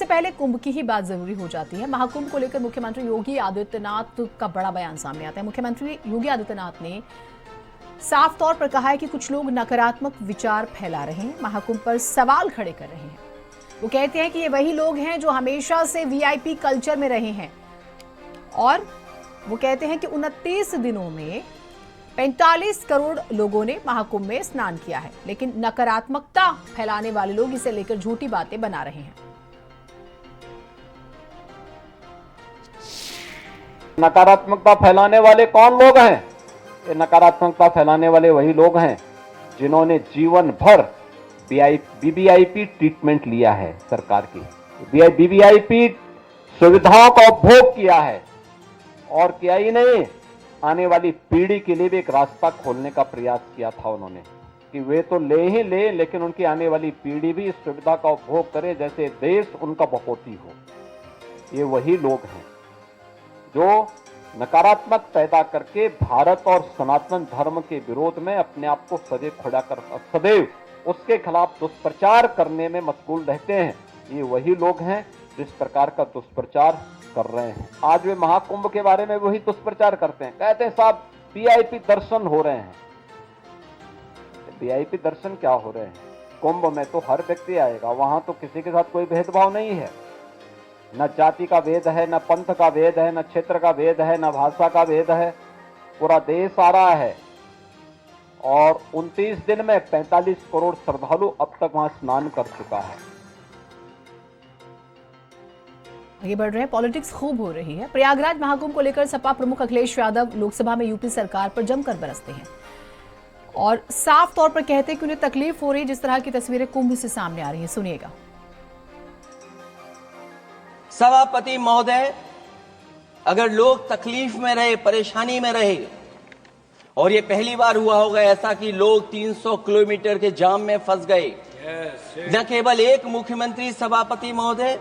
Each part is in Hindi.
पहले कुंभ की ही बात जरूरी हो जाती है। महाकुंभ को लेकर मुख्यमंत्री योगी आदित्यनाथ का बड़ा बयान सामने आता है। मुख्यमंत्री योगी आदित्यनाथ ने साफ तौर पर कहा है कि कुछ लोग नकारात्मक विचार फैला रहे हैं, महाकुंभ पर सवाल खड़े कर रहे हैं। वो कहते हैं कि ये वही लोग हैं जो हमेशा से वीआईपी कल्चर में रहे हैं और वो कहते हैं कि 29 दिनों में 45 करोड़ लोगों ने महाकुंभ में स्नान किया है, लेकिन नकारात्मकता फैलाने वाले लोग इसे लेकर झूठी बातें बना रहे हैं। नकारात्मकता फैलाने वाले कौन लोग हैं? ये नकारात्मकता फैलाने वाले वही लोग हैं जिन्होंने जीवन भर वीवीआईपी ट्रीटमेंट लिया है, सरकार की वीवीआईपी सुविधाओं का उपभोग किया है और किया ही नहीं, आने वाली पीढ़ी के लिए भी एक रास्ता खोलने का प्रयास किया था उन्होंने कि वे तो ले ही ले, लेकिन उनकी आने वाली पीढ़ी भी इस सुविधा का उपभोग करे जैसे देश उनका बहुती हो। ये वही लोग हैं जो नकारात्मक पैदा करके भारत और सनातन धर्म के विरोध में अपने आप को सदैव उसके खिलाफ दुष्प्रचार करने में मशगूल रहते हैं। ये वही लोग हैं जिस प्रकार का दुष्प्रचार कर रहे हैं। आज वे महाकुंभ के बारे में वही दुष्प्रचार करते हैं, कहते हैं साहब वीआईपी दर्शन हो रहे हैं। वीआईपी दर्शन क्या हो रहे हैं? कुंभ में तो हर व्यक्ति आएगा, वहां तो किसी के साथ कोई भेदभाव नहीं है, न जाति का भेद है, न पंथ का भेद है, न क्षेत्र का भेद है, न भाषा का भेद है। पूरा देश आ रहा है और 29 दिन में 45 करोड़ श्रद्धालु अब तक वहां स्नान कर चुका है। आगे बढ़ रहे हैं, पॉलिटिक्स खूब हो रही है। प्रयागराज महाकुंभ को लेकर सपा प्रमुख अखिलेश यादव लोकसभा में यूपी सरकार पर जमकर बरसते हैं और साफ तौर पर कहते हैं कि उन्हें तकलीफ हो रही है जिस तरह की तस्वीरें कुंभ से सामने आ रही है। सुनिएगा। सभापति महोदय, अगर लोग तकलीफ में रहे, परेशानी में रहे, और ये पहली बार हुआ होगा ऐसा कि लोग 300 किलोमीटर के जाम में फंस गए, न केवल एक मुख्यमंत्री सभापति महोदय,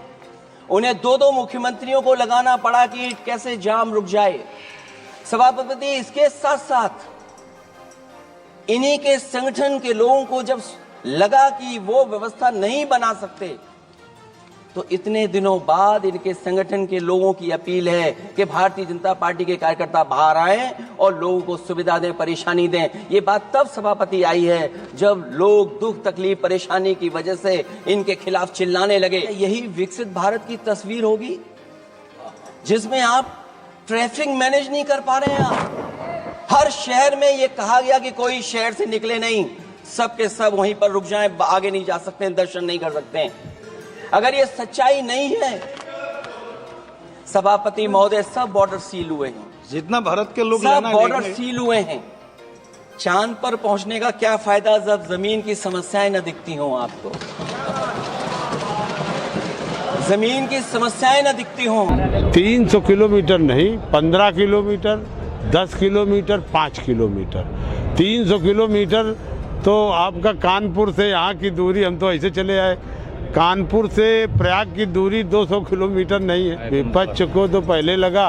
उन्हें दो मुख्यमंत्रियों को लगाना पड़ा कि कैसे जाम रुक जाए। सभापति, इसके साथ साथ इन्हीं के संगठन के लोगों को जब लगा कि वो व्यवस्था नहीं बना सकते, तो इतने दिनों बाद इनके संगठन के लोगों की अपील है कि भारतीय जनता पार्टी के कार्यकर्ता बाहर आए और लोगों को सुविधा दें, परेशानी दें। ये बात तब सभापति आई है जब लोग दुख, तकलीफ, परेशानी की वजह से इनके खिलाफ चिल्लाने लगे। यही विकसित भारत की तस्वीर होगी जिसमें आप ट्रैफिक मैनेज नहीं कर पा रहे हैं। आप हर शहर में ये कहा गया कि कोई शहर से निकले नहीं, सबके सब वहीं पर रुक जाएं, आगे नहीं जा सकते, दर्शन नहीं कर सकते। अगर ये सच्चाई नहीं है सभापति महोदय, सब बॉर्डर सील हुए हैं, जितना भारत के लोग सब बॉर्डर सील हुए हैं। चांद पर पहुंचने का क्या फायदा जब जमीन की समस्याएं न दिखती हों आपको, जमीन की समस्याएं न दिखती हों। 300 किलोमीटर नहीं, 15 किलोमीटर, 10 किलोमीटर, 5 किलोमीटर, 300 किलोमीटर तो आपका कानपुर से यहाँ की दूरी, हम तो ऐसे चले आए, कानपुर से प्रयाग की दूरी 200 किलोमीटर नहीं है। विपक्ष को तो पहले लगा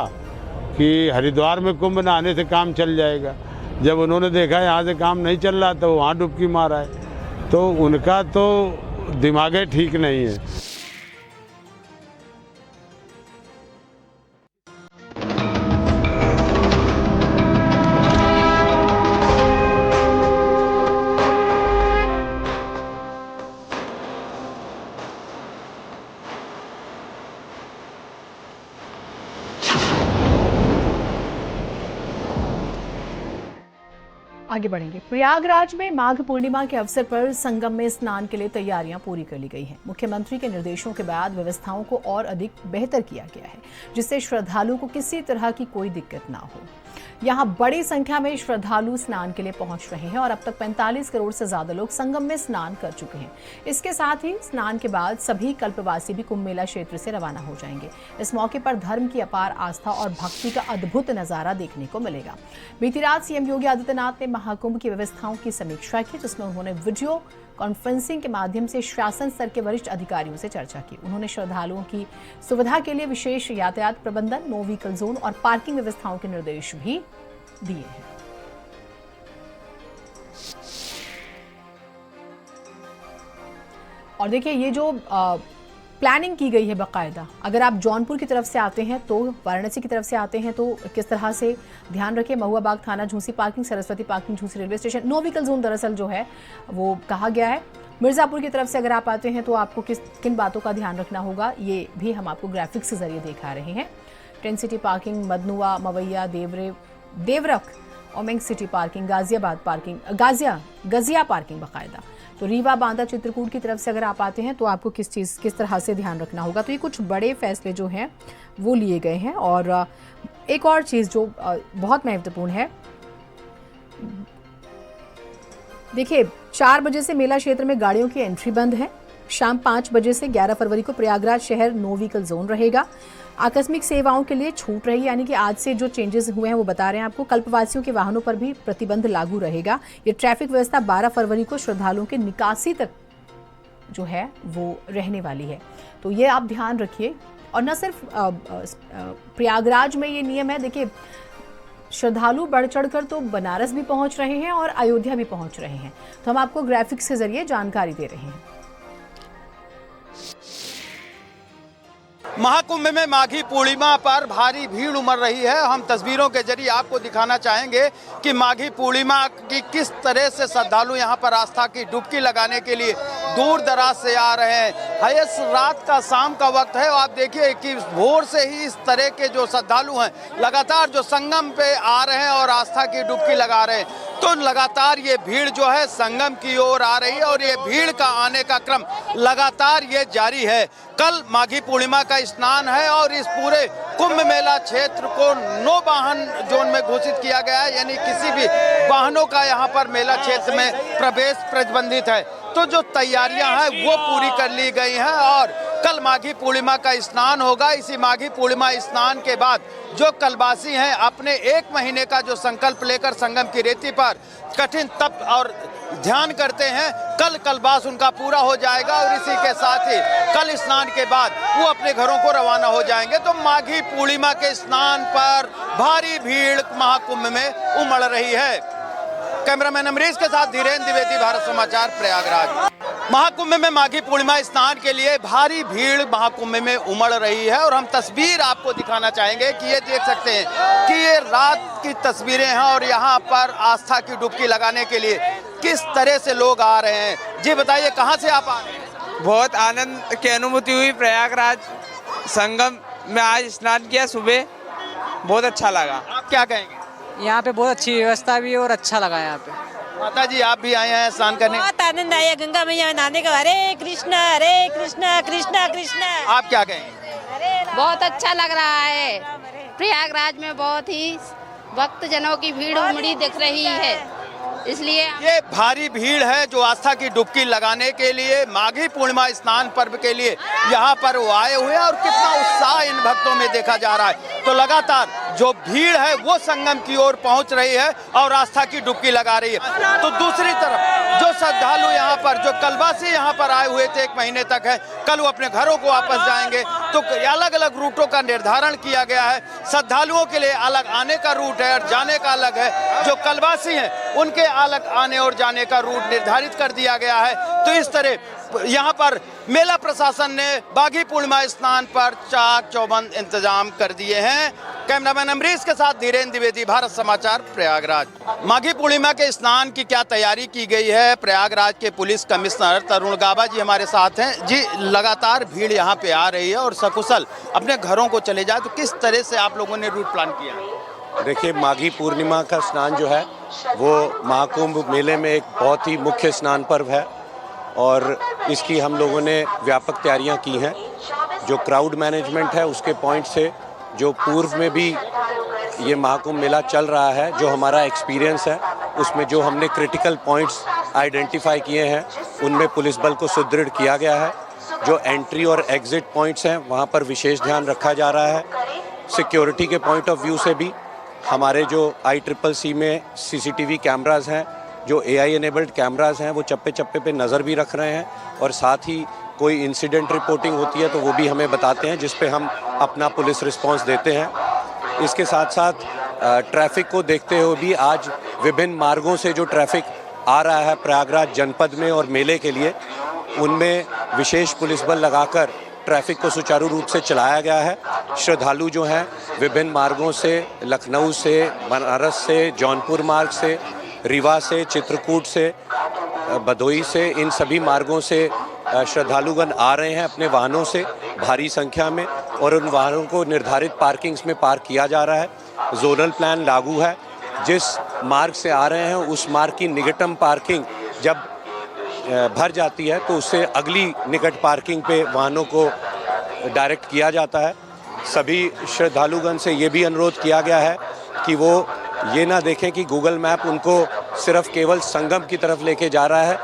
कि हरिद्वार में कुंभ नहाने से काम चल जाएगा, जब उन्होंने देखा यहाँ से काम नहीं चल रहा तो वहाँ डुबकी मारा है, तो उनका तो दिमाग ठीक नहीं है। आगे बढ़ेंगे। प्रयागराज में माघ पूर्णिमा के अवसर पर संगम में स्नान के लिए तैयारियां पूरी कर ली गई हैं। मुख्यमंत्री के निर्देशों के बाद व्यवस्थाओं को और अधिक बेहतर किया गया है जिससे श्रद्धालुओं को किसी तरह की कोई दिक्कत ना हो। यहां बड़ी संख्या में श्रद्धालु स्नान के लिए पहुंच रहे हैं और अब तक 45 करोड़ से ज्यादा लोग संगम में स्नान कर चुके हैं। इसके साथ ही स्नान के बाद सभी कल्पवासी भी कुंभ मेला क्षेत्र से रवाना हो जाएंगे। इस मौके पर धर्म की अपार आस्था और भक्ति का अद्भुत नजारा देखने को मिलेगा। बीती रात सीएम योगी आदित्यनाथ ने महाकुंभ की व्यवस्थाओं की समीक्षा की, जिसमें उन्होंने वीडियो कॉन्फ्रेंसिंग के माध्यम से शासन स्तर के वरिष्ठ अधिकारियों से चर्चा की। उन्होंने श्रद्धालुओं की सुविधा के लिए विशेष यातायात प्रबंधन, नो व्हीकल जोन और पार्किंग व्यवस्थाओं के निर्देश भी दिए हैं। और देखिए, ये जो प्लानिंग की गई है बाकायदा। अगर आप जौनपुर की तरफ से आते हैं तो वाराणसी की तरफ से आते हैं तो किस तरह से ध्यान रखें। महुआ बाग थाना Jhusi parking, Saraswati parking Jhusi railway station, no vehicle zone दरअसल जो है वो कहा गया है। मिर्जापुर की तरफ से अगर आप आते हैं तो आपको किन बातों का ध्यान रखना होगा ये भी हम आपको ग्राफिक्स के जरिए दिखा रहे हैं। Tent city parking, Madnua, Mawaiya, Devrakh, Omaxe city parking, Ghaziabad parking, Gajia parking बाकायदा। तो रीवा, बांदा, चित्रकूट की तरफ से अगर आप आते हैं तो आपको किस तरह से ध्यान रखना होगा। तो ये कुछ बड़े फैसले जो हैं वो लिए गए हैं। और एक और चीज़ जो बहुत महत्वपूर्ण है, देखिए 4 बजे से मेला क्षेत्र में गाड़ियों की एंट्री बंद है। शाम 5 बजे से 11 फरवरी को प्रयागराज शहर नो व्हीकल जोन रहेगा। आकस्मिक सेवाओं के लिए छूट रहेगी, यानी कि आज से जो चेंजेस हुए हैं वो बता रहे हैं आपको। कल्पवासियों के वाहनों पर भी प्रतिबंध लागू रहेगा। ये ट्रैफिक व्यवस्था 12 फरवरी को श्रद्धालुओं के निकासी तक जो है वो रहने वाली है। तो ये आप ध्यान रखिए। और न सिर्फ प्रयागराज में ये नियम है, देखिए श्रद्धालु बढ़ चढ़कर तो बनारस भी पहुंच रहे हैं और अयोध्या भी पहुंच रहे हैं। तो हम आपको ग्राफिक्स के जरिए जानकारी दे रहे हैं। महाकुंभ में माघी पूर्णिमा पर भारी भीड़ उमड़ रही है। हम तस्वीरों के जरिए आपको दिखाना चाहेंगे कि माघी पूर्णिमा की किस तरह से श्रद्धालु यहां पर आस्था की डुबकी लगाने के लिए दूर दराज से आ रहे हैं। हाईएस्ट रात का शाम का वक्त है और आप देखिए कि भोर से ही इस तरह के जो श्रद्धालु हैं लगातार जो संगम पे आ रहे हैं और आस्था की डुबकी लगा रहे हैं। तो लगातार ये भीड़ जो है संगम की ओर आ रही है और ये भीड़ का आने का क्रम लगातार ये जारी है। कल माघी पूर्णिमा का स्नान है और इस पूरे कुंभ मेला क्षेत्र को नो वाहन जोन में घोषित किया गया है, यानी किसी भी वाहनों का यहाँ पर मेला क्षेत्र में प्रवेश प्रतिबंधित है। तो जो तैयारियां हैं वो पूरी कर ली गई हैं और कल माघी पूर्णिमा का स्नान होगा। इसी माघी पूर्णिमा स्नान के बाद जो कलवासी हैं अपने 1 महीने का जो संकल्प लेकर संगम की रेती पर कठिन तप और ध्यान करते हैं, कल कलवास उनका पूरा हो जाएगा और इसी के साथ ही कल स्नान के बाद वो अपने घरों को रवाना हो जाएंगे। तो माघी पूर्णिमा के स्नान पर भारी भीड़ महाकुंभ में उमड़ रही है। कैमरामैन अमरीश के साथ धीरेन्द्र द्विवेदी, भारत समाचार, प्रयागराज। महाकुंभ में माघी पूर्णिमा स्नान के लिए भारी भीड़ महाकुंभ में उमड़ रही है और हम तस्वीर आपको दिखाना चाहेंगे कि ये देख सकते हैं कि ये रात की तस्वीरें हैं और यहाँ पर आस्था की डुबकी लगाने के लिए किस तरह से लोग आ रहे हैं। जी बताइए, कहाँ से आप आ रहे हैं? बहुत आनंद की अनुभूति हुई। प्रयागराज संगम में आज स्नान किया सुबह, बहुत अच्छा लगा। आप क्या कहेंगे? यहाँ पे बहुत अच्छी व्यवस्था भी है और अच्छा लगा यहाँ पे। माता जी आप भी आए हैं स्नान करने? बहुत आनंद आया गंगा मैया में नहाने का। हरे कृष्णा कृष्णा कृष्णा। आप क्या कहेंगे? बहुत अच्छा लग रहा है। प्रयागराज में बहुत ही भक्तजनों की भीड़ उमड़ी दिख रही है, इसलिए ये भारी भीड़ है जो आस्था की डुबकी लगाने के लिए माघी पूर्णिमा स्नान पर्व के लिए यहाँ पर वो आए हुए हैं और कितना उत्साह इन भक्तों में देखा जा रहा है। तो लगातार जो भीड़ है वो संगम की ओर पहुंच रही है और आस्था की डुबकी लगा रही है। तो दूसरी तरफ जो श्रद्धालु यहाँ पर, जो कलवासी यहाँ पर आए हुए थे 1 महीने तक है, कल वो अपने घरों को वापस जाएंगे। तो अलग अलग रूटों का निर्धारण किया गया है। श्रद्धालुओं के लिए अलग आने का रूट है और जाने का अलग है। जो कलवासी हैं उनके अलग आने और जाने का रूट निर्धारित कर दिया गया है। तो इस तरह यहाँ पर मेला प्रशासन ने माघी पूर्णिमा स्नान पर चाक चौबंद इंतजाम कर दिए हैं। कैमरामैन अमरीश के साथ धीरेन्द्र द्विवेदी, भारत समाचार, प्रयागराज। माघी पूर्णिमा के स्नान की क्या तैयारी की गई है? प्रयागराज के पुलिस कमिश्नर तरुण गाबा जी हमारे साथ हैं। जी, लगातार भीड़ यहाँ पे आ रही है और सकुशल अपने घरों को चले जाए, तो किस तरह से आप लोगों ने रूट प्लान किया? देखिए, माघी पूर्णिमा का स्नान जो है वो महाकुंभ मेले में एक बहुत ही मुख्य स्नान पर्व है और इसकी हम लोगों ने व्यापक तैयारियां की हैं। जो क्राउड मैनेजमेंट है उसके पॉइंट से, जो पूर्व में भी ये महाकुंभ मेला चल रहा है, जो हमारा एक्सपीरियंस है उसमें जो हमने क्रिटिकल पॉइंट्स आइडेंटिफाई किए हैं उनमें पुलिस बल को सुदृढ़ किया गया है। जो एंट्री और एग्जिट पॉइंट्स हैं वहाँ पर विशेष ध्यान रखा जा रहा है। सिक्योरिटी के पॉइंट ऑफ व्यू से भी हमारे जो ICCC में CCTV कैमराज हैं, जो AI एनेबल्ड कैमराज हैं, वो चप्पे चप्पे पे नज़र भी रख रहे हैं और साथ ही कोई इंसिडेंट रिपोर्टिंग होती है तो वो भी हमें बताते हैं, जिस पे हम अपना पुलिस रिस्पांस देते हैं। इसके साथ साथ ट्रैफिक को देखते हुए भी आज विभिन्न मार्गों से जो ट्रैफिक आ रहा है प्रयागराज जनपद में और मेले के लिए, उनमें विशेष पुलिस बल लगाकर ट्रैफिक को सुचारू रूप से चलाया गया है। श्रद्धालु जो हैं विभिन्न मार्गों से, लखनऊ से, बनारस से, जौनपुर मार्ग से, रीवा से, चित्रकूट से, भदोई से, इन सभी मार्गों से श्रद्धालुगण आ रहे हैं अपने वाहनों से भारी संख्या में, और उन वाहनों को निर्धारित पार्किंग्स में पार्क किया जा रहा है। जोनल प्लान लागू है। जिस मार्ग से आ रहे हैं उस मार्ग की निकटतम पार्किंग जब भर जाती है तो उससे अगली निकट पार्किंग पे वाहनों को डायरेक्ट किया जाता है। सभी श्रद्धालुगण से ये भी अनुरोध किया गया है कि वो ये ना देखें कि गूगल मैप उनको सिर्फ केवल संगम की तरफ लेके जा रहा है।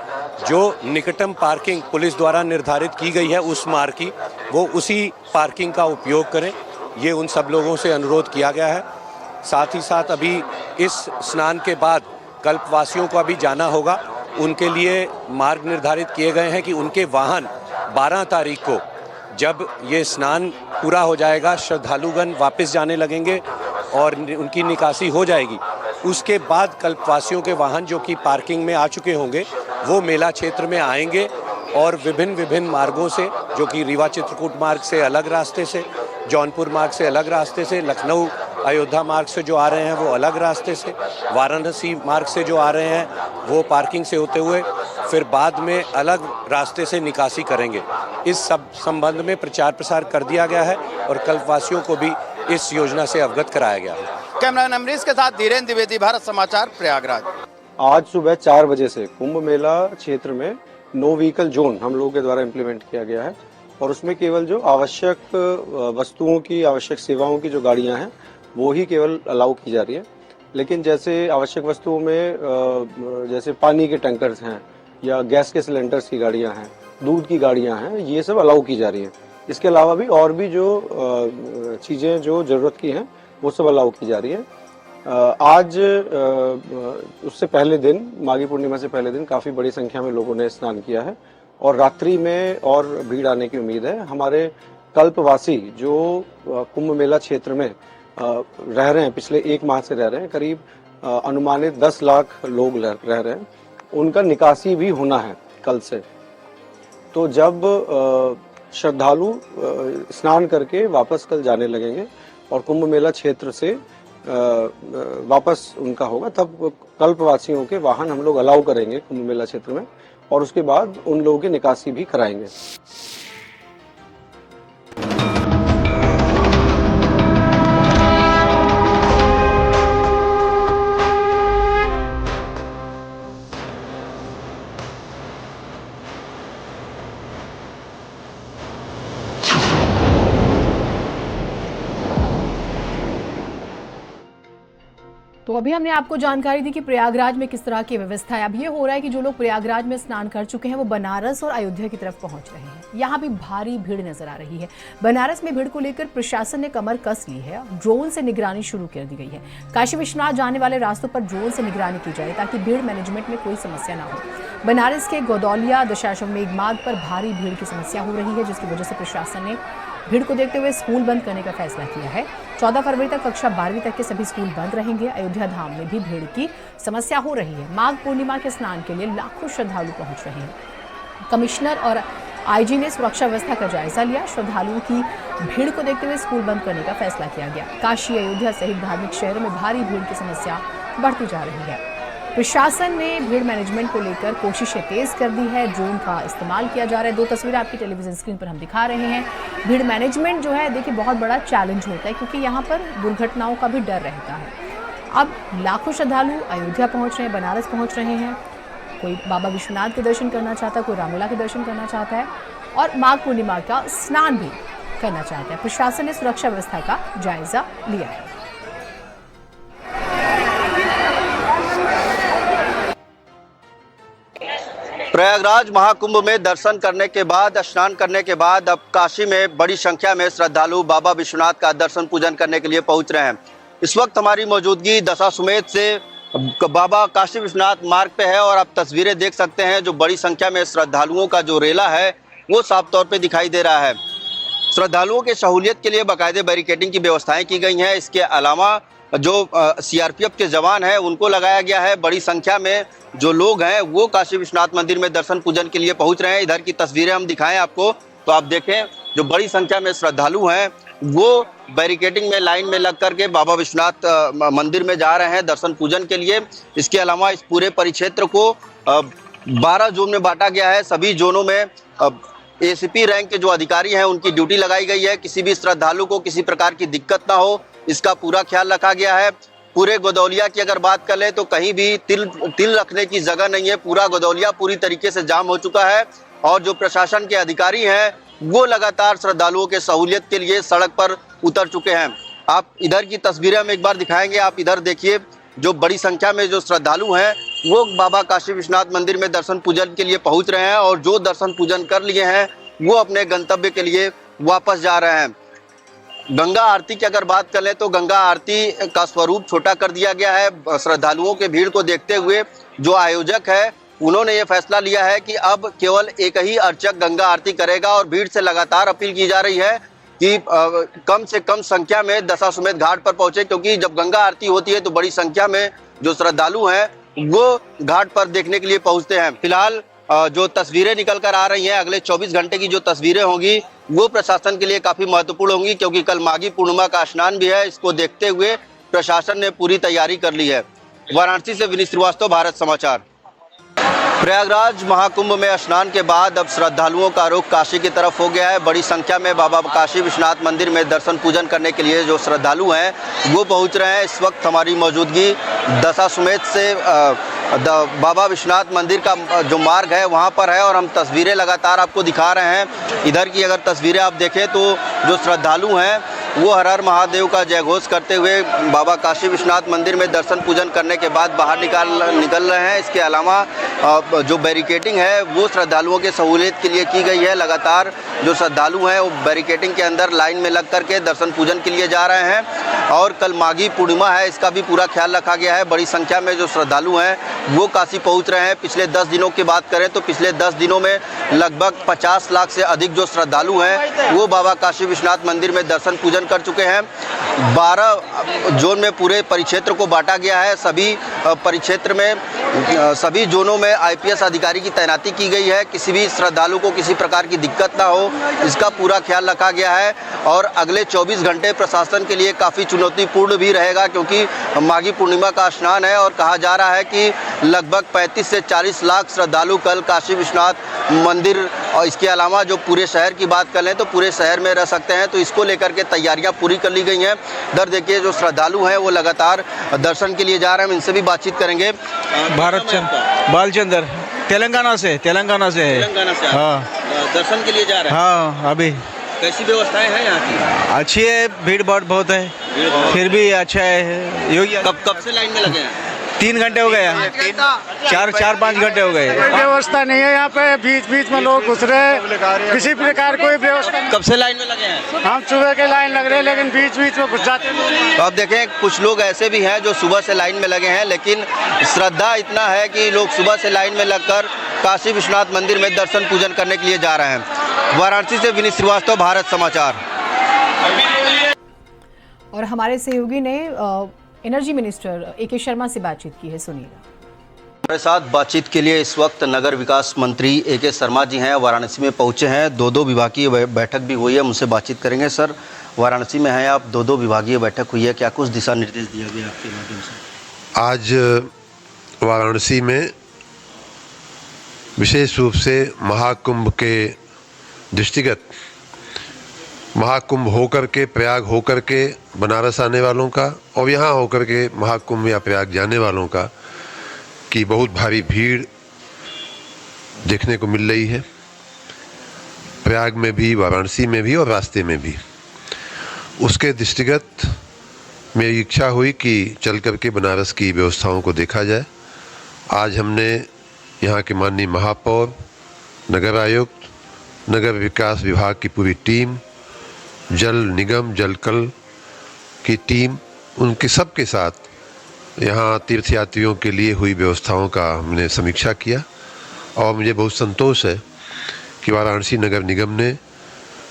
जो निकटतम पार्किंग पुलिस द्वारा निर्धारित की गई है उस मार्ग की, वो उसी पार्किंग का उपयोग करें, ये उन सब लोगों से अनुरोध किया गया है। साथ ही साथ अभी इस स्नान के बाद कल्पवासियों को अभी जाना होगा। उनके लिए मार्ग निर्धारित किए गए हैं कि उनके वाहन 12 तारीख को जब ये स्नान पूरा हो जाएगा, श्रद्धालुगण वापस जाने लगेंगे और उनकी निकासी हो जाएगी। उसके बाद कल्पवासियों के वाहन जो कि पार्किंग में आ चुके होंगे वो मेला क्षेत्र में आएंगे और विभिन्न मार्गों से, जो कि रीवा चित्रकूट मार्ग से अलग रास्ते से, जौनपुर मार्ग से अलग रास्ते से, लखनऊ अयोध्या मार्ग से जो आ रहे हैं वो अलग रास्ते से, वाराणसी मार्ग से जो आ रहे हैं वो पार्किंग से होते हुए फिर बाद में अलग रास्ते से निकासी करेंगे। इस सब संबंध में प्रचार प्रसार कर दिया गया है और कल्पवासियों को भी इस योजना से अवगत कराया गया है। कैमरामैन अमरीश के साथ धीरेन्द्र द्विवेदी, भारत समाचार, प्रयागराज। आज सुबह 4 बजे से कुंभ मेला क्षेत्र में नो व्हीकल जोन हम लोगों के द्वारा इम्प्लीमेंट किया गया है और उसमें केवल जो आवश्यक वस्तुओं की, आवश्यक सेवाओं की जो गाड़ियां हैं वो ही केवल अलाउ की जा रही है। लेकिन जैसे आवश्यक वस्तुओं में जैसे पानी के टैंकर्स हैं या गैस के सिलेंडर्स की गाड़ियां हैं, दूध की गाड़ियां हैं, ये सब अलाउ की जा रही हैं। इसके अलावा भी और भी जो चीज़ें जो ज़रूरत की हैं वो सब अलाउ की जा रही हैं। आज उससे पहले दिन, माघी पूर्णिमा से पहले दिन काफ़ी बड़ी संख्या में लोगों ने स्नान किया है और रात्रि में और भीड़ आने की उम्मीद है। हमारे कल्पवासी जो कुंभ मेला क्षेत्र में रह रहे हैं, पिछले 1 माह से रह रहे हैं, करीब अनुमानित 10 लाख लोग रह रहे हैं, उनका निकासी भी होना है कल से। तो जब श्रद्धालु स्नान करके वापस कल जाने लगेंगे और कुंभ मेला क्षेत्र से वापस उनका होगा, तब कल्पवासियों के वाहन हम लोग अलाउ करेंगे कुंभ मेला क्षेत्र में और उसके बाद उन लोगों की निकासी भी कराएंगे। तो अभी हमने आपको जानकारी दी कि प्रयागराज में किस तरह की व्यवस्था है। अब ये हो रहा है कि जो लोग प्रयागराज में स्नान कर चुके हैं वो बनारस और अयोध्या की तरफ पहुंच रहे हैं। यहाँ भी भारी भीड़ नजर आ रही है। बनारस में भीड़ को लेकर प्रशासन ने कमर कस ली है। ड्रोन से निगरानी शुरू कर दी गई है। काशी विश्वनाथ जाने वाले रास्तों पर ड्रोन से निगरानी की जाए ताकि भीड़ मैनेजमेंट में कोई समस्या ना हो। बनारस के गौदौलिया दशाश्वमेध मार्ग पर भारी भीड़ की समस्या हो रही है, जिसकी वजह से प्रशासन ने भीड़ को देखते हुए स्कूल बंद करने का फैसला किया है। 14 फरवरी तक कक्षा 12वीं तक के सभी स्कूल बंद रहेंगे। अयोध्या धाम में भी भीड़ की समस्या हो रही है। माघ पूर्णिमा के स्नान के लिए लाखों श्रद्धालु पहुंच रहे हैं। कमिश्नर और आईजी ने सुरक्षा व्यवस्था का जायजा लिया। श्रद्धालुओं की भीड़ को देखते हुए स्कूल बंद करने का फैसला किया गया। काशी, अयोध्या सहित धार्मिक शहरों में भारी भीड़ की समस्या बढ़ती जा रही है। प्रशासन ने भीड़ मैनेजमेंट को लेकर कोशिशें तेज कर दी है। ड्रोन का इस्तेमाल किया जा रहा है। 2 तस्वीरें आपकी टेलीविजन स्क्रीन पर हम दिखा रहे हैं। भीड़ मैनेजमेंट जो है देखिए बहुत बड़ा चैलेंज होता है, क्योंकि यहाँ पर दुर्घटनाओं का भी डर रहता है। अब लाखों श्रद्धालु अयोध्या पहुँच रहे हैं, बनारस पहुँच रहे हैं। कोई बाबा विश्वनाथ के दर्शन करना चाहता है, कोई रामलला के दर्शन करना चाहता है और माघ पूर्णिमा का स्नान भी करना चाहता है। प्रशासन ने सुरक्षा व्यवस्था का जायजा लिया है। प्रयागराज महाकुंभ में दर्शन करने के बाद, स्नान करने के बाद अब काशी में बड़ी संख्या में श्रद्धालु बाबा विश्वनाथ का दर्शन पूजन करने के लिए पहुंच रहे हैं। इस वक्त हमारी मौजूदगी दशाश्वमेध से बाबा काशी विश्वनाथ मार्ग पे है और आप तस्वीरें देख सकते हैं। जो बड़ी संख्या में श्रद्धालुओं का जो रेला है वो साफ तौर पे दिखाई दे रहा है। श्रद्धालुओं के सहूलियत के लिए बाकायदे बैरिकेडिंग की व्यवस्थाएं की गई हैं। इसके अलावा जो सीआरपीएफ के जवान हैं उनको लगाया गया है। बड़ी संख्या में जो लोग हैं वो काशी विश्वनाथ मंदिर में दर्शन पूजन के लिए पहुंच रहे हैं। इधर की तस्वीरें हम दिखाएं आपको तो आप देखें जो बड़ी संख्या में श्रद्धालु हैं वो बैरिकेडिंग में लाइन में लग करके बाबा विश्वनाथ मंदिर में जा रहे हैं दर्शन पूजन के लिए। इसके अलावा इस पूरे परिक्षेत्र को 12 जोन में बांटा गया है। सभी जोनों में एसीपी रैंक के जो अधिकारी हैं उनकी ड्यूटी लगाई गई है। किसी भी श्रद्धालु को किसी प्रकार की दिक्कत ना हो, इसका पूरा ख्याल रखा गया है। पूरे गोदौलिया की अगर बात कर ले तो कहीं भी तिल रखने की जगह नहीं है। पूरा गोदौलिया पूरी तरीके से जाम हो चुका है और जो प्रशासन के अधिकारी हैं वो लगातार श्रद्धालुओं के सहूलियत के लिए सड़क पर उतर चुके हैं। आप इधर की तस्वीरें हम एक बार दिखाएंगे। आप इधर देखिए, जो बड़ी संख्या में जो श्रद्धालु हैं वो बाबा काशी विश्वनाथ मंदिर में दर्शन पूजन के लिए पहुंच रहे हैं और जो दर्शन पूजन कर लिए हैं वो अपने गंतव्य के लिए वापस जा रहे हैं। गंगा आरती की अगर बात कर लें तो गंगा आरती का स्वरूप छोटा कर दिया गया है। श्रद्धालुओं के भीड़ को देखते हुए जो आयोजक है उन्होंने ये फैसला लिया है कि अब केवल एक ही अर्चक गंगा आरती करेगा और भीड़ से लगातार अपील की जा रही है कि कम से कम संख्या में दशाश्वमेध घाट पर पहुंचे, क्योंकि जब गंगा आरती होती है तो बड़ी संख्या में जो श्रद्धालु हैं वो घाट पर देखने के लिए पहुंचते हैं। फिलहाल जो तस्वीरें निकल कर आ रही हैं, अगले 24 घंटे की जो तस्वीरें होंगी वो प्रशासन के लिए काफी महत्वपूर्ण होंगी, क्योंकि कल माघी पूर्णिमा का स्नान भी है। इसको देखते हुए प्रशासन ने पूरी तैयारी कर ली है। वाराणसी से विनीत श्रीवास्तव, भारत समाचार। प्रयागराज महाकुंभ में स्नान के बाद अब श्रद्धालुओं का रुख काशी की तरफ हो गया है। बड़ी संख्या में बाबा काशी विश्वनाथ मंदिर में दर्शन पूजन करने के लिए जो श्रद्धालु हैं वो पहुंच रहे हैं। इस वक्त हमारी मौजूदगी दशाश्वमेध से बाबा विश्वनाथ मंदिर का जो मार्ग है वहां पर है और हम तस्वीरें लगातार आपको दिखा रहे हैं। इधर की अगर तस्वीरें आप देखें तो जो श्रद्धालु हैं वो हर हर महादेव का जयघोष करते हुए बाबा काशी विश्वनाथ मंदिर में दर्शन पूजन करने के बाद बाहर निकल रहे हैं। इसके अलावा जो बैरिकेडिंग है वो श्रद्धालुओं के सहूलियत के लिए की गई है। लगातार जो श्रद्धालु हैं वो बैरिकेडिंग के अंदर लाइन में लग करके दर्शन पूजन के लिए जा रहे हैं और कल माघी पूर्णिमा है, इसका भी पूरा ख्याल रखा गया है। बड़ी संख्या में जो श्रद्धालु हैं वो काशी पहुंच रहे हैं। पिछले 10 दिनों की बात करें तो पिछले 10 दिनों में लगभग 50 लाख से अधिक जो श्रद्धालु हैं वो बाबा काशी विश्वनाथ मंदिर में दर्शन पूजन कर चुके हैं। 12 जोन में पूरे परिक्षेत्र को बांटा गया है। सभी परिक्षेत्र में सभी जोनों में आईपीएस अधिकारी की तैनाती की गई है। किसी भी श्रद्धालु को किसी प्रकार की दिक्कत ना हो, इसका पूरा ख्याल रखा गया है और अगले 24 घंटे प्रशासन के लिए काफ़ी चुनौतीपूर्ण भी रहेगा, क्योंकि माघी पूर्णिमा का स्नान है और कहा जा रहा है कि लगभग 35 से 40 लाख श्रद्धालु कल काशी विश्वनाथ मंदिर और इसके अलावा जो पूरे शहर की बात कर लें तो पूरे शहर में रह सकते हैं। तो इसको लेकर के तैयारियां पूरी कर ली गई हैं। दर देखिए, जो श्रद्धालु हैं वो लगातार दर्शन के लिए जा रहे हैं। इनसे भी बातचीत करेंगे। बालचंद्र, तेलंगाना से है। हाँ, दर्शन के लिए जा रहे हैं। हाँ, अभी कैसी व्यवस्थाएं हैं यहाँ की? अच्छी है, भीड़ बहुत है, फिर भी अच्छा है। योगी कब से लाइन में लगे हैं? 3 घंटे हो गए, 4-5 घंटे हो गए। कोई व्यवस्था नहीं है यहाँ पे, बीच में लोग घुस रहे हैं, किसी प्रकार कोई व्यवस्था। कब से लाइन में लगे हैं? हम सुबह के लाइन लग रहे हैं, लेकिन बीच में घुस जाते हैं। तो आप देखें, कुछ लोग ऐसे भी हैं जो सुबह से लाइन में लगे हैं, लेकिन श्रद्धा इतना है कि लोग सुबह से लाइन में लगकर काशी विश्वनाथ मंदिर में दर्शन पूजन करने के लिए जा रहे हैं। वाराणसी से विनीत श्रीवास्तव, भारत समाचार। और हमारे सहयोगी ने एनर्जी मिनिस्टर ए.के. शर्मा से बातचीत की है, सुनिएगा। हमारे साथ बातचीत के लिए इस वक्त नगर विकास मंत्री ए.के. शर्मा जी हैं, वाराणसी में पहुंचे हैं। 2 विभागीय बैठक भी हुई है, उनसे बातचीत करेंगे। सर, वाराणसी में हैं आप, 2 विभागीय बैठक हुई है, क्या कुछ दिशा निर्देश दिया गया आपके माध्यम से? आज वाराणसी में विशेष रूप से महाकुंभ के दृष्टिगत महाकुंभ होकर के, प्रयाग होकर के बनारस आने वालों का और यहाँ होकर के महाकुंभ या प्रयाग जाने वालों का की बहुत भारी भीड़ देखने को मिल रही है। प्रयाग में भी, वाराणसी में भी और रास्ते में भी। उसके दृष्टिगत मेरी इच्छा हुई कि चल कर के बनारस की व्यवस्थाओं को देखा जाए। आज हमने यहाँ के माननीय महापौर, नगर आयुक्त, नगर विकास विभाग की पूरी टीम, जल निगम, जलकल की टीम, उनके सबके साथ यहाँ तीर्थयात्रियों के लिए हुई व्यवस्थाओं का हमने समीक्षा किया और मुझे बहुत संतोष है कि वाराणसी नगर निगम ने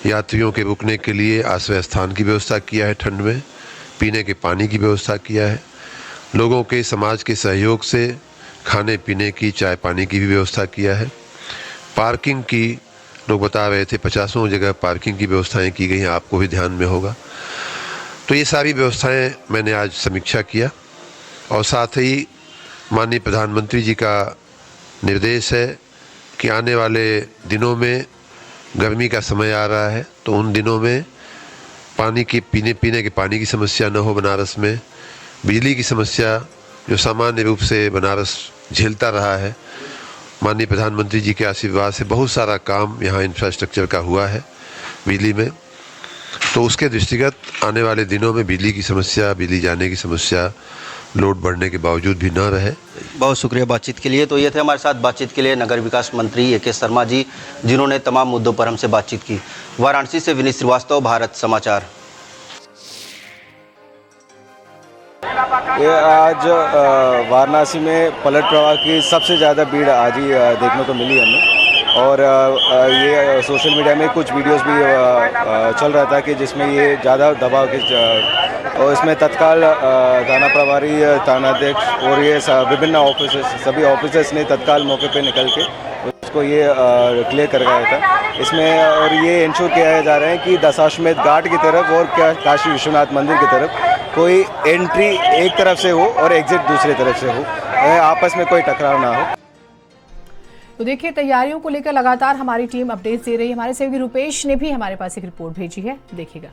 यात्रियों के रुकने के लिए आश्रय स्थान की व्यवस्था किया है, ठंड में पीने के पानी की व्यवस्था किया है, लोगों के समाज के सहयोग से खाने पीने की, चाय पानी की भी व्यवस्था किया है, पार्किंग की लोग बता रहे थे 50 जगह पार्किंग की व्यवस्थाएं की गई हैं, आपको भी ध्यान में होगा। तो ये सारी व्यवस्थाएं मैंने आज समीक्षा किया और साथ ही माननीय प्रधानमंत्री जी का निर्देश है कि आने वाले दिनों में गर्मी का समय आ रहा है, तो उन दिनों में पानी की पीने के पानी की समस्या न हो बनारस में, बिजली की समस्या जो सामान्य रूप से बनारस झेलता रहा है, माननीय प्रधानमंत्री जी के आशीर्वाद से बहुत सारा काम यहाँ इंफ्रास्ट्रक्चर का हुआ है बिजली में, तो उसके दृष्टिगत आने वाले दिनों में बिजली की समस्या, बिजली जाने की समस्या लोड बढ़ने के बावजूद भी न रहे। बहुत शुक्रिया बातचीत के लिए। तो ये थे हमारे साथ बातचीत के लिए नगर विकास मंत्री ए के शर्मा जी, जिन्होंने तमाम मुद्दों पर हमसे बातचीत की। वाराणसी से विनीत श्रीवास्तव, भारत समाचार। ये आज वाराणसी में पलट प्रवाह की सबसे ज़्यादा भीड़ आज ही देखने को मिली हमें, और ये सोशल मीडिया में कुछ वीडियोस भी चल रहा था कि जिसमें ये ज़्यादा दबाव के और इसमें तत्काल थाना प्रभारी, थानाध्यक्ष और ये विभिन्न सभी ऑफिसर्स ने तत्काल मौके पे निकल के उसको ये क्लियर करवाया था इसमें। और ये इंश्योर किया जा रहा है कि दशाश्वमेध घाट की तरफ और काशी विश्वनाथ मंदिर की तरफ कोई एंट्री एक तरफ से हो और एग्जिट दूसरी तरफ से हो, आपस में कोई टकराव ना हो। तो देखिए, तैयारियों को लेकर लगातार हमारी टीम अपडेट्स दे रही है। हमारे सहयोगी रुपेश ने भी हमारे पास एक रिपोर्ट भेजी है, देखिएगा।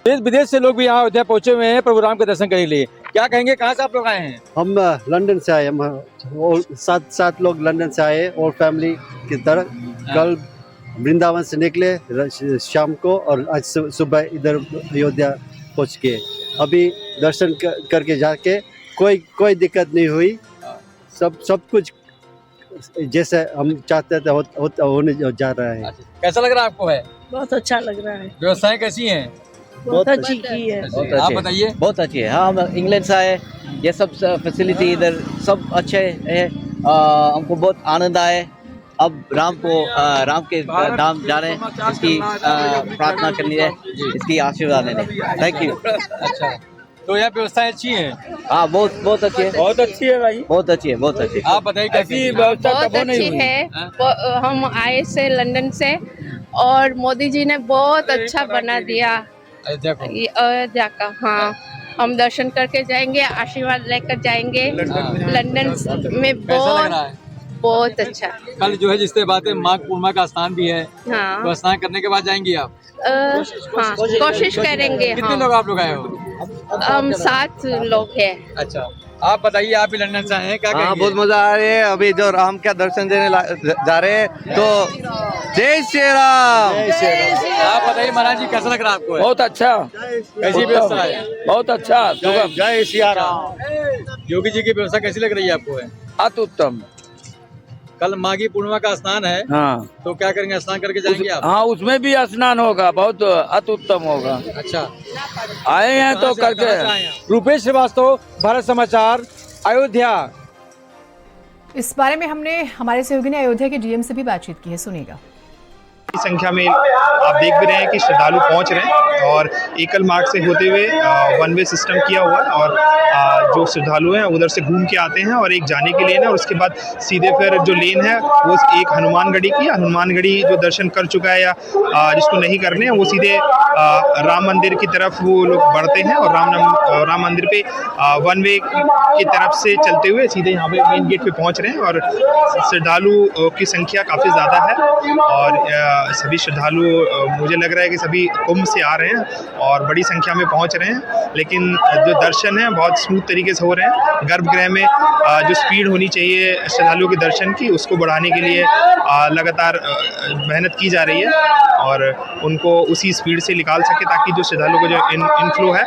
देश विदेश से लोग भी यहाँ अयोध्या पहुंचे हुए हैं प्रभु राम के दर्शन करने के लिए। क्या कहेंगे, कहाँ से आप लोग आए हैं? हम लंदन से आए, हम सात लोग लंदन से आए और फैमिली की तरह। कल वृंदावन से निकले शाम को और आज सुबह इधर अयोध्या पहुँच के अभी दर्शन करके जाके कोई दिक्कत नहीं हुई। सब कुछ जैसे हम चाहते थे होने जा रहा है। कैसा लग रहा है आपको? है बहुत अच्छा लग रहा है। व्यवस्थाएं कैसी हैं? बहुत अच्छी की है। आप बताइए। बहुत अच्छी है। हाँ, हम इंग्लैंड से आए, ये सब फैसिलिटी इधर सब अच्छे है। हमको बहुत आनंद आए। अब राम के धाम जा रहे हैं, इसकी प्रार्थना करनी है, इसकी आशीर्वाद लेने। Thank you. अच्छा, तो यहाँ व्यवस्थाएं अच्छी हैं? हाँ, बहुत अच्छी है। बहुत अच्छी है भाई, बहुत अच्छी है, बहुत अच्छी। आप बताइए कैसी व्यवस्था? बहुत अच्छी है। हम आए से लंदन से और मोदी जी ने बहुत अच्छा बना दिया अयोध्या का। हाँ, हम दर्शन करके जाएंगे, आशीर्वाद लेकर जाएंगे। लंदन में बहुत अच्छा। कल जो है जिससे बात है माघ पूर्णिमा का स्नान भी है। हाँ, तो स्नान करने के बाद जाएंगी आप? हाँ, कोशिश करेंगे। कितने लोग आप लोग आए हो? हम 7 लोग हैं। अच्छा, आप बताइए, आप भी लंदन से आए हैं, क्या कहेंगे? हाँ, बहुत मजा आ रही है। अभी जो राम का दर्शन देने जा रहे हैं, तो जय श्री राम। आप बताइए महाराज जी, कैसा लग रहा है आपको? बहुत अच्छा। कैसी व्यवस्था है? बहुत अच्छा। जय श्री राम। योगी जी की व्यवस्था कैसी लग रही है आपको? अति उत्तम। कल माघी पूर्णिमा का स्नान है। हाँ, तो क्या करेंगे, स्नान करके जाएंगे आप? हाँ, उसमें भी स्नान होगा, बहुत अति उत्तम होगा। अच्छा, आए हैं तो करके। रुपेश श्रीवास्तव, भारत समाचार, अयोध्या। इस बारे में हमने हमारे सहयोगी ने अयोध्या के डीएम से भी बातचीत की है, सुनिएगा। संख्या में आप देख भी रहे हैं कि श्रद्धालु पहुंच रहे हैं और एकल मार्ग से होते हुए वन वे सिस्टम किया हुआ है और जो श्रद्धालु हैं उधर से घूम के आते हैं और एक जाने की लेन है और उसके बाद सीधे फिर जो लेन है वो एक हनुमानगढ़ी की। हनुमानगढ़ी जो दर्शन कर चुका है या जिसको नहीं करने हैं वो सीधे राम मंदिर की तरफ वो लोग बढ़ते हैं और राम मंदिर पे वन वे की तरफ से चलते हुए सीधे यहाँ पे मेन गेट पे पहुँच रहे हैं और श्रद्धालु की संख्या काफ़ी ज़्यादा है और सभी श्रद्धालु मुझे लग रहा है कि सभी कुंभ से आ रहे हैं और बड़ी संख्या में पहुंच रहे हैं, लेकिन जो दर्शन है बहुत स्मूथ तरीके से हो रहे हैं। गर्भगृह में जो स्पीड होनी चाहिए श्रद्धालुओं के दर्शन की उसको बढ़ाने के लिए लगातार मेहनत की जा रही है और उनको उसी स्पीड से निकाल सके ताकि जो श्रद्धालुओं का जो इनफ्लो है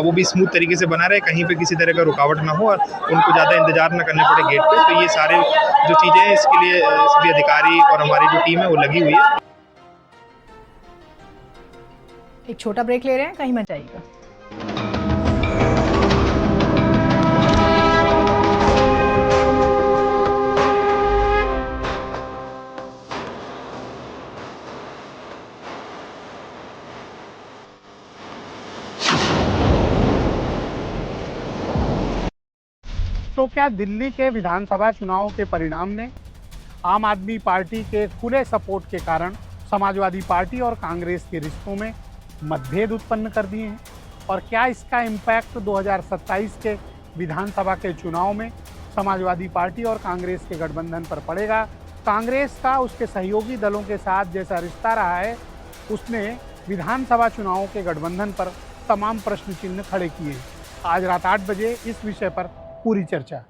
वो भी स्मूथ तरीके से बना रहे, कहीं पे किसी तरह का रुकावट ना हो और उनको ज़्यादा इंतजार ना करने पड़े गेट पे। तो ये सारे जो चीज़ें हैं इसके लिए सभी अधिकारी और हमारी जो टीम है वो लगी हुई है। एक छोटा ब्रेक ले रहे हैं, कहीं मत जाइएगा। तो क्या दिल्ली के विधानसभा चुनाव के परिणाम ने आम आदमी पार्टी के खुले सपोर्ट के कारण समाजवादी पार्टी और कांग्रेस के रिश्तों में मतभेद उत्पन्न कर दिए हैं। और क्या इसका इम्पैक्ट 2027 के विधानसभा के चुनाव में समाजवादी पार्टी और कांग्रेस के गठबंधन पर पड़ेगा? कांग्रेस का उसके सहयोगी दलों के साथ जैसा रिश्ता रहा है, उसने विधानसभा चुनावों के गठबंधन पर तमाम प्रश्न चिन्ह खड़े किए हैं। आज रात 8 बजे इस विषय पर पूरी चर्चा।